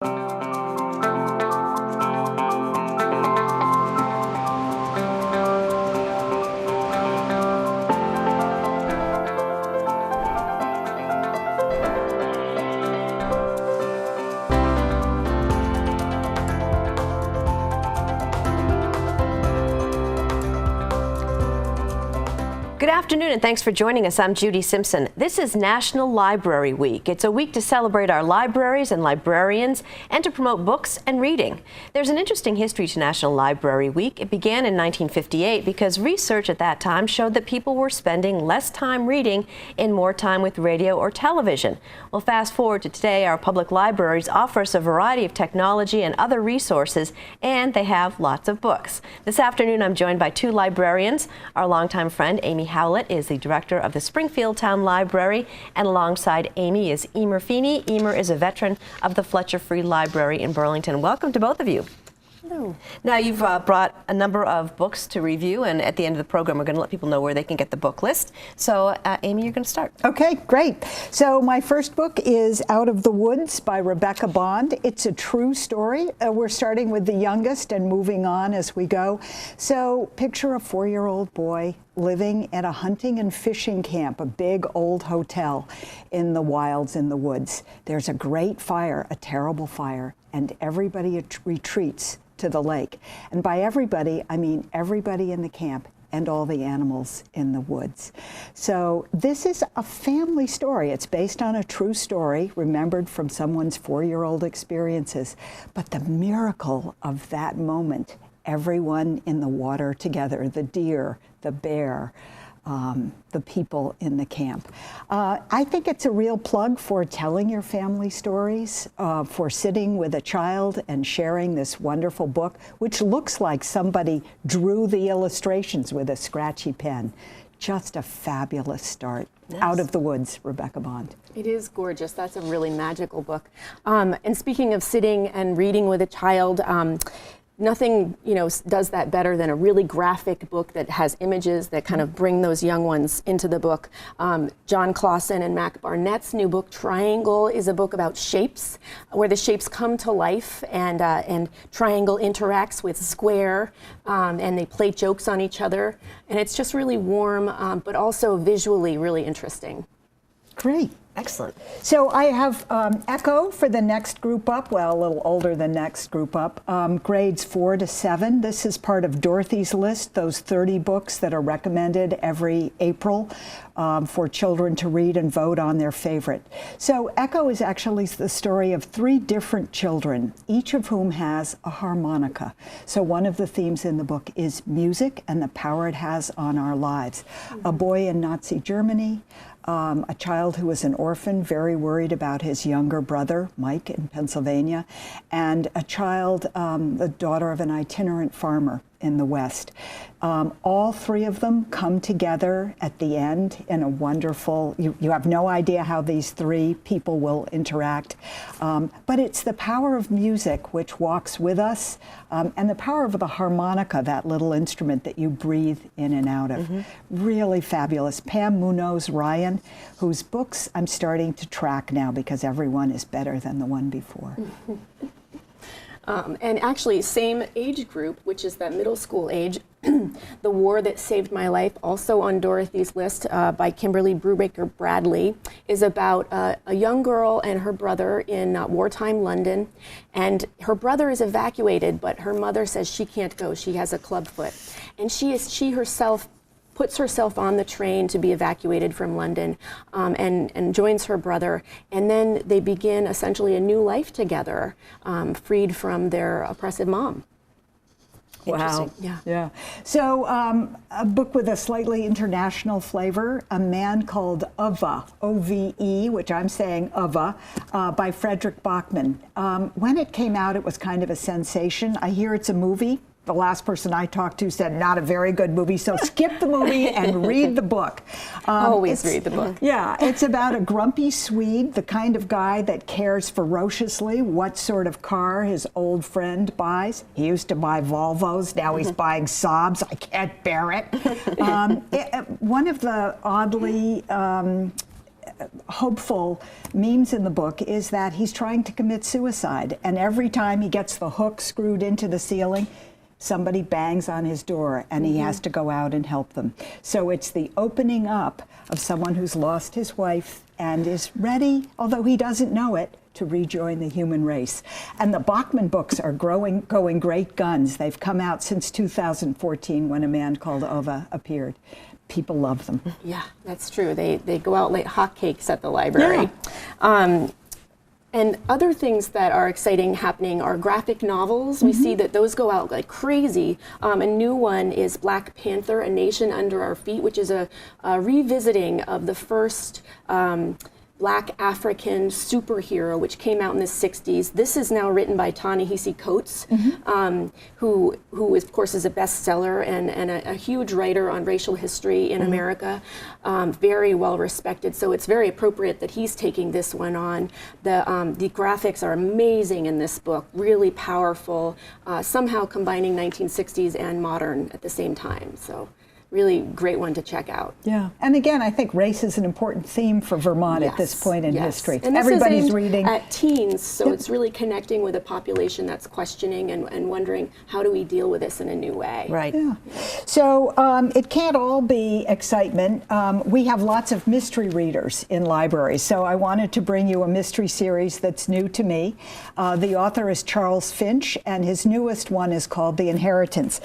Good afternoon and thanks for joining us. I'm Judy Simpson. This is National Library Week. It's a week to celebrate our libraries and librarians and to promote books and reading. There's an interesting history to National Library Week. It began in 1958 because research at that time showed that people were spending less time reading and more time with radio or television. Well, fast forward to today, our public libraries offer us a variety of technology and other resources, and they have lots of books. This afternoon, I'm joined by two librarians. Our longtime friend, Amy Howlett, is the director of the Springfield Town Library, and alongside Amy is Emer Feeney. Emer is a veteran of the Fletcher Free Library in Burlington. Welcome to both of you. Hello. Now, you've brought a number of books to review, and at the end of the program, we're going to let people know where they can get the book list. So, Amy, you're going to start. Okay, great. So my first book is Out of the Woods by Rebecca Bond. It's a true story. We're starting with the youngest and moving on as we go. So picture a 4-year-old boy living at a hunting and fishing camp, a big old hotel in the wilds in the woods. There's a great fire, a terrible fire, and everybody retreats to the lake. And by everybody, I mean everybody in the camp and all the animals in the woods. So this is a family story. It's based on a true story, remembered from someone's 4-year-old experiences. But the miracle of that moment, everyone in the water together, the deer, the bear, the people in the camp. I think it's a real plug for telling your family stories, for sitting with a child and sharing this wonderful book, which looks like somebody drew the illustrations with a scratchy pen. Just a fabulous start. Yes. Out of the Woods, Rebecca Bond. It is gorgeous. That's a really magical book. And speaking of sitting and reading with a child, nothing, does that better than a really graphic book that has images that kind of bring those young ones into the book. John Clausen and Mac Barnett's new book, Triangle, is a book about shapes, where the shapes come to life, and triangle interacts with square, and they play jokes on each other. And it's just really warm, but also visually really interesting. Great. Excellent. So I have Echo for the next group up, well, a little older than next group up, grades 4 to 7. This is part of Dorothy's list, those 30 books that are recommended every April for children to read and vote on their favorite. So Echo is actually the story of 3 different children, each of whom has a harmonica. So one of the themes in the book is music and the power it has on our lives. A boy in Nazi Germany, a child who was an orphan, very worried about his younger brother, Mike, in Pennsylvania, and a child, the daughter of an itinerant farmer in the West. All 3 of them come together at the end in a wonderful, you have no idea how these 3 people will interact, but it's the power of music which walks with us, and the power of the harmonica, that little instrument that you breathe in and out of. Really fabulous. Pam Munoz Ryan, whose books I'm starting to track now because everyone is better than the one before. And actually, same age group, which is that middle school age, The War That Saved My Life, also on Dorothy's list by Kimberly Brubaker Bradley, is about a young girl and her brother in wartime London. And her brother is evacuated, but her mother says she can't go. She has a clubfoot. And she herself puts herself on the train to be evacuated from London, and joins her brother, and then they begin essentially a new life together, freed from their oppressive mom. Wow. Yeah. So a book with a slightly international flavor, A Man Called Ove, O-V-E, which I'm saying Ove, by Frederick Bachman. When it came out, it was kind of a sensation. I hear it's a movie. The last person I talked to said not a very good movie, so skip the movie and read the book. Always read the book. Yeah, it's about a grumpy Swede, the kind of guy that cares ferociously what sort of car his old friend buys. He used to buy Volvos, now he's buying Saabs. I can't bear it. One of the oddly hopeful memes in the book is that he's trying to commit suicide, and every time he gets the hook screwed into the ceiling, somebody bangs on his door and he has to go out and help them. So it's the opening up of someone who's lost his wife and is ready, although he doesn't know it, to rejoin the human race. And the Bachman books are going great guns. They've come out since 2014 when A Man Called Ova appeared. People love them. Yeah, that's true. They go out like hotcakes at the library. Yeah. And other things that are exciting happening are graphic novels. We see that those go out like crazy. A new one is Black Panther, A Nation Under Our Feet, which is a revisiting of the first Black African superhero, which came out in the 60s. This is now written by Ta-Nehisi Coates, who of course is a bestseller and a huge writer on racial history in America, very well respected. So it's very appropriate that he's taking this one on. The graphics are amazing in this book, really powerful, somehow combining 1960s and modern at the same time. So really great one to check out. Yeah, and again, I think race is an important theme for Vermont at this point in history. And this everybody's is aimed reading at teens, so it's really connecting with a population that's questioning and wondering, how do we deal with this in a new way? Right. Yeah. So it can't all be excitement. We have lots of mystery readers in libraries, so I wanted to bring you a mystery series that's new to me. The author is Charles Finch, and his newest one is called The Inheritance.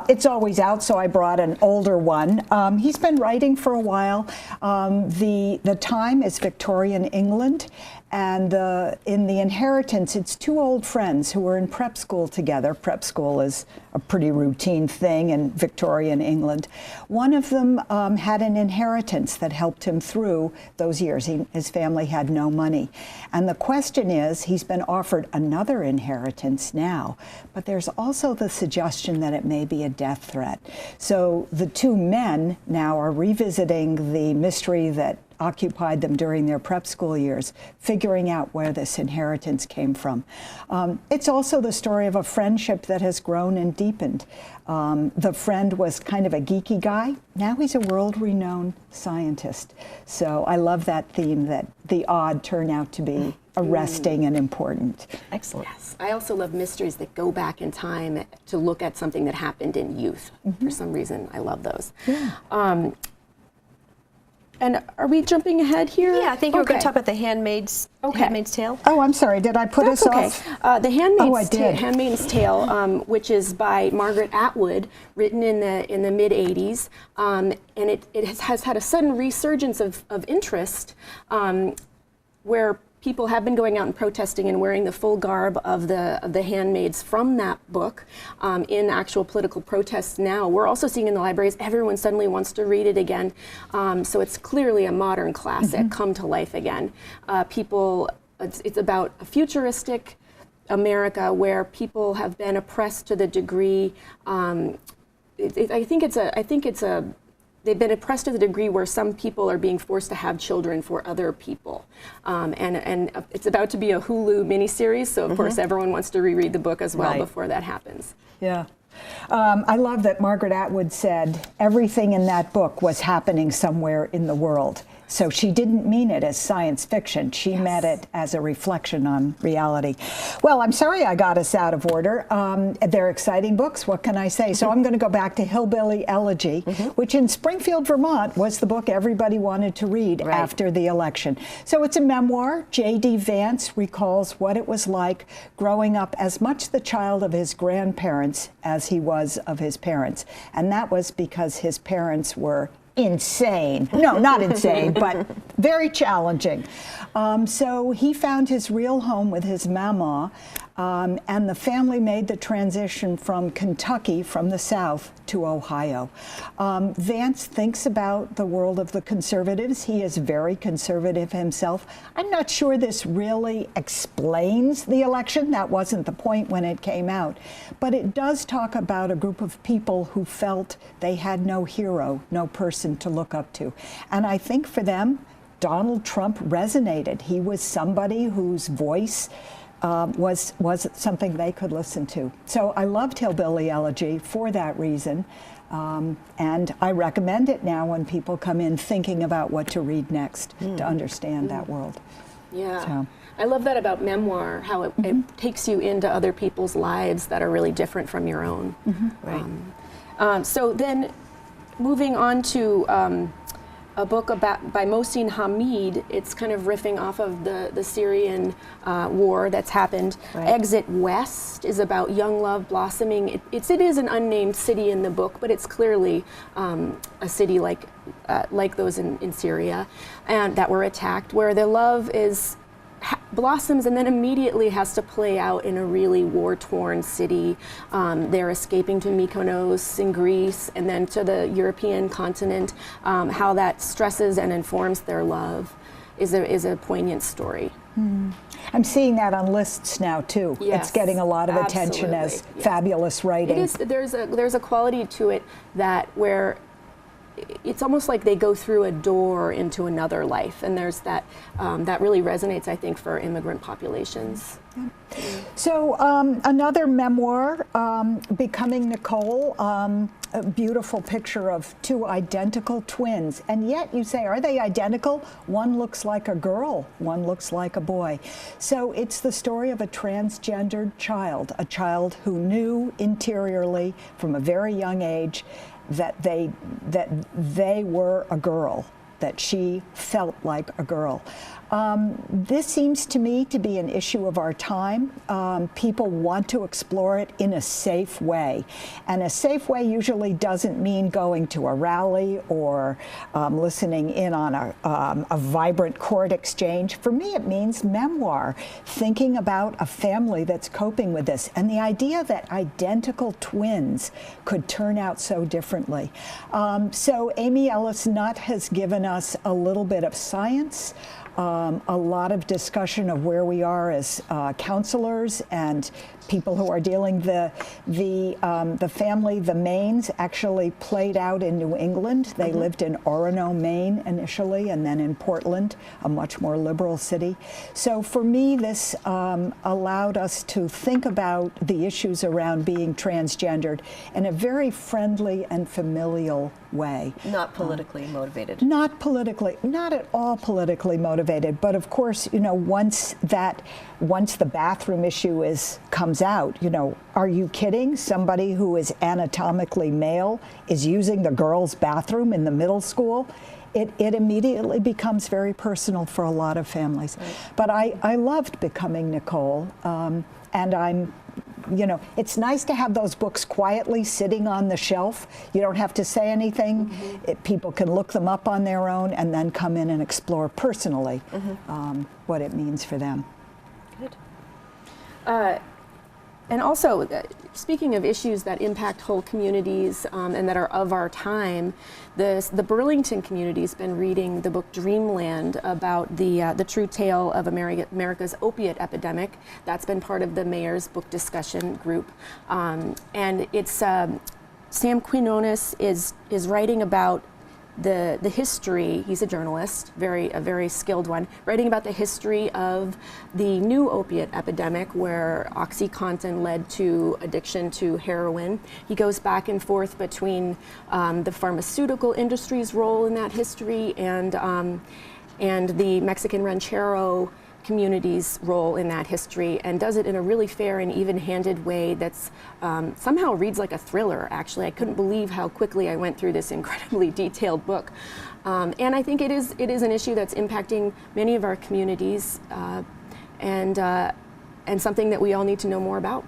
It's always out, so I brought an older one. He's been writing for a while. The time is Victorian England, and in The Inheritance, it's two old friends who were in prep school together. Prep school is a pretty routine thing in Victorian England. One of them had an inheritance that helped him through those years. His family had no money. And the question is, he's been offered another inheritance now, but there's also the suggestion that it may be a death threat. So the two men now are revisiting the mystery that occupied them during their prep school years, figuring out where this inheritance came from. It's also the story of a friendship that has grown and deepened. The friend was kind of a geeky guy. Now he's a world-renowned scientist. So I love that theme, that the odd turn out to be arresting and important. Excellent. Yes. I also love mysteries that go back in time to look at something that happened in youth. For some reason, I love those. Yeah. And are we jumping ahead here? Yeah, I think we're going to talk about the Handmaid's Tale. Oh, I'm sorry. Did I put us off? The Handmaid's Tale, which is by Margaret Atwood, written in the mid '80s, and it has had a sudden resurgence of interest, where people have been going out and protesting and wearing the full garb of the handmaids from that book in actual political protests now. We're also seeing in the libraries, everyone suddenly wants to read it again. So it's clearly a modern classic come to life again. It's about a futuristic America where people have been oppressed to the degree, they've been oppressed to the degree where some people are being forced to have children for other people. And it's about to be a Hulu miniseries, so of course everyone wants to reread the book as well before that happens. Yeah. I love that Margaret Atwood said everything in that book was happening somewhere in the world. So she didn't mean it as science fiction. She meant it as a reflection on reality. Well, I'm sorry I got us out of order. They're exciting books. What can I say? So I'm going to go back to Hillbilly Elegy, which in Springfield, Vermont, was the book everybody wanted to read after the election. So it's a memoir. J.D. Vance recalls what it was like growing up as much the child of his grandparents as he was of his parents. And that was because his parents were insane. No, not insane, but very challenging. So he found his real home with his mama, and the family made the transition from Kentucky, from the South, to Ohio. Vance thinks about the world of the conservatives. He is very conservative himself. I'm not sure this really explains the election. That wasn't the point when it came out. But it does talk about a group of people who felt they had no hero, no person to look up to. And I think for them, Donald Trump resonated. He was somebody whose voice was something they could listen to. So I loved Hillbilly Elegy for that reason. And I recommend it now when people come in thinking about what to read next to understand that world. Yeah. So. I love that about memoir, how it takes you into other people's lives that are really different from your own. Right. So then, moving on to a book by Mohsin Hamid, it's kind of riffing off of the Syrian war that's happened. Right. Exit West is about young love blossoming. It is an unnamed city in the book, but it's clearly a city like those in Syria and that were attacked, where the love blossoms and then immediately has to play out in a really war-torn city. They're escaping to Mykonos in Greece and then to the European continent. How that stresses and informs their love is a poignant story. I'm seeing that on lists now too. Yes, it's getting a lot of attention as fabulous writing. It is. There's a quality to it where it's almost like they go through a door into another life, and there's that really resonates, I think, for immigrant populations. So another memoir, Becoming Nicole, a beautiful picture of two identical twins, and yet you say, are they identical? One looks like a girl, one looks like a boy. So it's the story of a transgendered child, a child who knew interiorly from a very young age that they were a girl, that she felt like a girl. This seems to me to be an issue of our time. People want to explore it in a safe way. And a safe way usually doesn't mean going to a rally or listening in on a vibrant court exchange. For me, it means memoir, thinking about a family that's coping with this. And the idea that identical twins could turn out so differently. So Amy Ellis Nutt has given us a little bit of science, a lot of discussion of where we are as counselors and people who are dealing the family, the Maines, actually played out in New England. They lived in Orono, Maine initially, and then in Portland, a much more liberal city. So for me, this allowed us to think about the issues around being transgendered in a very friendly and familial way. Not politically motivated. Not at all politically motivated, but of course, you know, once the bathroom issue comes out, you know, are you kidding? Somebody who is anatomically male is using the girls' bathroom in the middle school? It immediately becomes very personal for a lot of families. Right. But I loved Becoming Nicole, and you know, it's nice to have those books quietly sitting on the shelf. You don't have to say anything. People can look them up on their own and then come in and explore personally what it means for them. Good. And also, speaking of issues that impact whole communities and that are of our time, the Burlington community has been reading the book Dreamland about the true tale of America's opiate epidemic. That's been part of the mayor's book discussion group. And it's Sam Quinones is writing about the history. He's a journalist, a very skilled one, writing about the history of the new opiate epidemic, where OxyContin led to addiction to heroin. He goes back and forth between the pharmaceutical industry's role in that history and the Mexican ranchero community's role in that history, and does it in a really fair and even-handed way that's somehow reads like a thriller, actually. I couldn't believe how quickly I went through this incredibly detailed book. And I think it is an issue that's impacting many of our communities and something that we all need to know more about.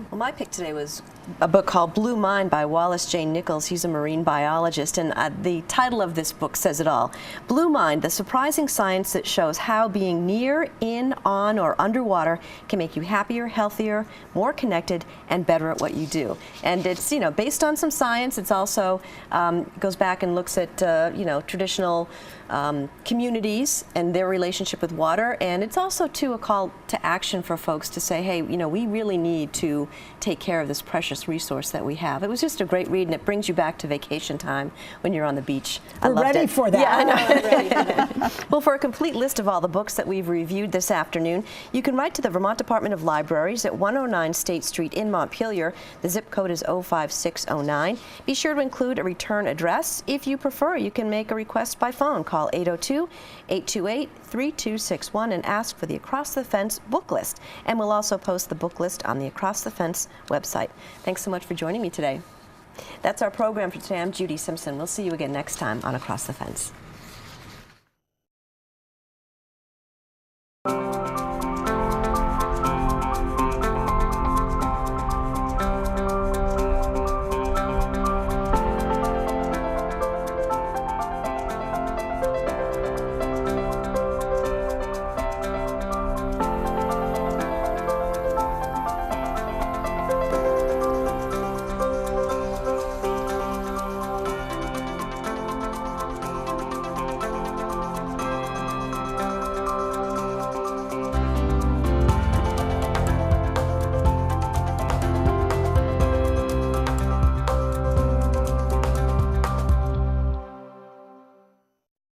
Well, my pick today was a book called Blue Mind by Wallace J. Nichols. He's a marine biologist, and the title of this book says it all. Blue Mind, the surprising science that shows how being near, in, on, or underwater can make you happier, healthier, more connected, and better at what you do. And it's, you know, based on some science. It's also goes back and looks at, you know, traditional communities and their relationship with water. And it's also, too, a call to action for folks to say, hey, you know, we really really need to take care of this precious resource that we have. It was just a great read, and it brings you back to vacation time when you're on the beach. I loved ready it. for that. Yeah, I know. I'm ready for that. Well, for a complete list of all the books that we've reviewed this afternoon, you can write to the Vermont Department of Libraries at 109 State Street in Montpelier. The zip code is 05609. Be sure to include a return address. If you prefer, you can make a request by phone. Call 802-828-3261 and ask for the Across the Fence book list. And we'll also post the book list on the Across the Fence website. Thanks so much for joining me today. That's our program for today. I'm Judy Simpson. We'll see you again next time on Across the Fence.